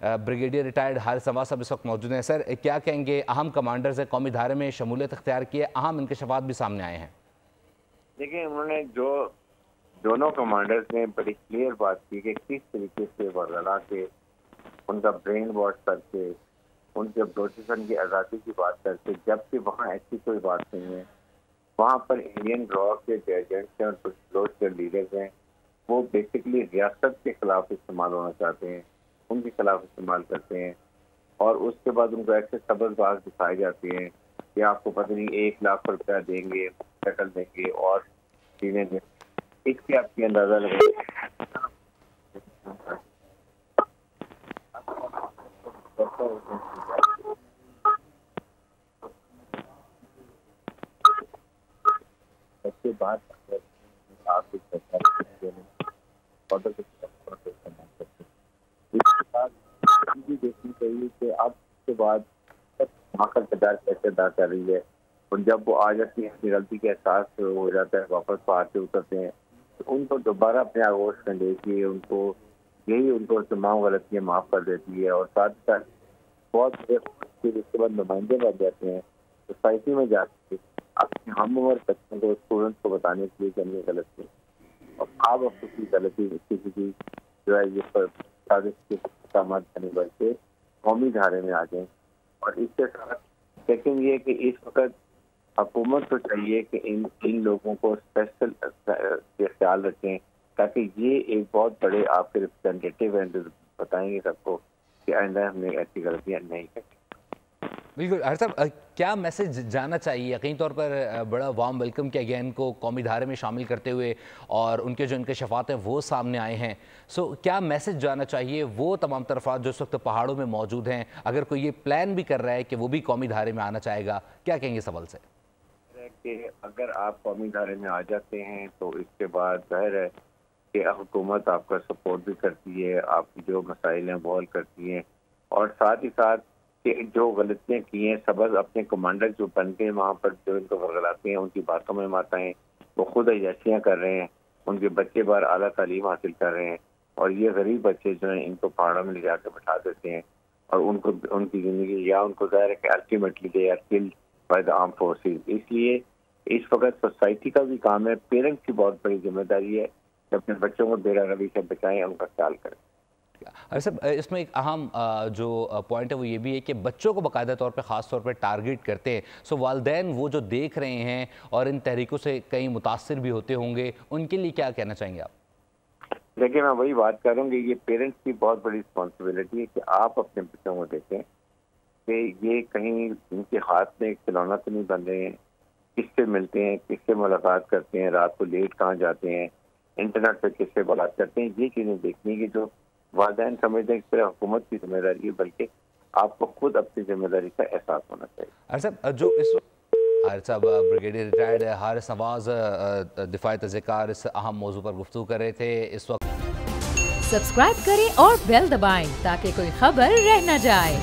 Brigadier retired Haris Nawaz साहब इस वक्त मौजूद हैं। सर, क्या कहेंगे, अहम कमांडर्स हैं, कौमी धारे में शमूलियत इख्तियार की है, अहम इंकशाफात भी सामने आए हैं। देखिए, उन्होंने जो दोनों कमांडर्स ने बड़ी क्लियर बात की कि किस तरीके से वरगला के उनका ब्रेन वॉश करके उनके बलोचिस्तान की आज़ादी की बात करके, जबकि वहाँ ऐसी कोई बात नहीं है। वहाँ पर इंडियन रॉ के जो एजेंट्स हैं और कुछ बलोच के लीडर्स हैं, वो बेसिकली रियासत के खिलाफ इस्तेमाल होना चाहते हैं, उनके खिलाफ इस्तेमाल करते हैं। और उसके बाद उनको ऐसे सबजबाज दिखाई जाती हैं कि आपको पता नहीं 1 लाख रुपया देंगे, शक्ल देंगे और चीजें देंगे। इससे आपकी अंदाजा लगा उसके बाद आप देखनी चाहिए कि अब के बाद माखल किरदार कैसे अदा कर रही है। और जब वो आ जाती है, अपनी गलती का एहसास हो जाता है, वापस पहाड़ से उतरते हैं, तो उनको दोबारा अपने आगोश में लेके उनको तमाम गलतियाँ माफ़ कर देती है। और साथ ही साथ बहुत उसके बाद नुमाइंदे बन जाते हैं सोसाइटी में जाके अपने हम उम्र बच्चों को, स्टूडेंट्स को बताने के लिए कि हमने गलत की और आप अपनी गलती किसी की जो है ये साजिश के सामान करने बल्कि कौमी धारे में आ जाएं। और इसके साथ सेकेंड ये कि इस वक्त हुकूमत को चाहिए कि इन लोगों को स्पेशल ख्याल रखें, ताकि ये एक बहुत बड़े आपके रिप्रेजेंटेटिव हैं जो बताएंगे सबको कि आइंदा हमने ऐसी गलतियाँ नहीं करें। बिल्कुल हारिस साहब, क्या मैसेज जाना चाहिए? कहीं तौर पर बड़ा वार्म वेलकम किया गया इनको कौमी धारे में शामिल करते हुए और उनके जो इंकशाफात हैं वो सामने आए हैं। सो क्या मैसेज जाना चाहिए वो तमाम तरफात जो इस वक्त पहाड़ों में मौजूद हैं, अगर कोई ये प्लान भी कर रहा है कि वो भी कौमी धारे में आना चाहेगा, क्या कहेंगे सवाल से? कि अगर आप कौमी धारे में आ जाते हैं तो इसके बाद जाहिर है कि हुकूमत आपका सपोर्ट भी करती है, आपकी जो मसाइल हैं वो हल करती हैं। और साथ ही साथ कि जो गलतियाँ की हैं सबज अपने कमांडर जो बनते हैं वहाँ पर जो इनको वर्गलाते हैं, उनकी बातों में माता हैं, वो खुद अयाशियाँ कर रहे हैं, उनके बच्चे बार आला तालीम हासिल कर रहे हैं और ये गरीब बच्चे जो हैं इनको पहाड़ों में ले जाकर बैठा देते हैं और उनको उनकी ज़िंदगी या उनको ज़ाहिर है कि ultimately they are killed by the armed forces. इसलिए इस वक्त सोसाइटी का भी काम है, पेरेंट्स की बहुत बड़ी जिम्मेदारी है कि अपने बच्चों को बेरागवी से बचाएं, उनका ख्याल करें। अरे सब इसमें एक अहम जो पॉइंट है वो ये भी है कि बच्चों को बाकायदा तौर पे ख़ास तौर पे टारगेट करते हैं। सो वालिदैन वो जो देख रहे हैं और इन तहरीकों से कहीं मुतासिर भी होते होंगे, उनके लिए क्या कहना चाहेंगे आप? देखिए, मैं वही बात करूँगी, ये पेरेंट्स की बहुत बड़ी रिस्पॉन्सिबिलिटी है कि आप अपने बच्चों को देखें कि ये कहीं इनके हाथ में एक खिलौना तो नहीं बन रहे हैं, किससे मिलते हैं, किससे मुलाकात करते हैं, रात को लेट कहाँ जाते हैं, इंटरनेट पर किससे बात करते हैं, ये चीज़ें देखने की जो वालिदैन समझते हैं कि हुकूमत की जिम्मेदारी है, बल्कि आपको खुद अपनी जिम्मेदारी का एहसास होना चाहिए। हारिस साहब, जो इस हारिस साहब ब्रिगेडियर रिटायर्ड हारिस नवाज दिफाई तज़कियार इस अहम मौजू पर गुफ्तगू कर रहे थे इस वक्त। सब्सक्राइब करें और बेल दबाएं ताकि कोई खबर रह न जाए।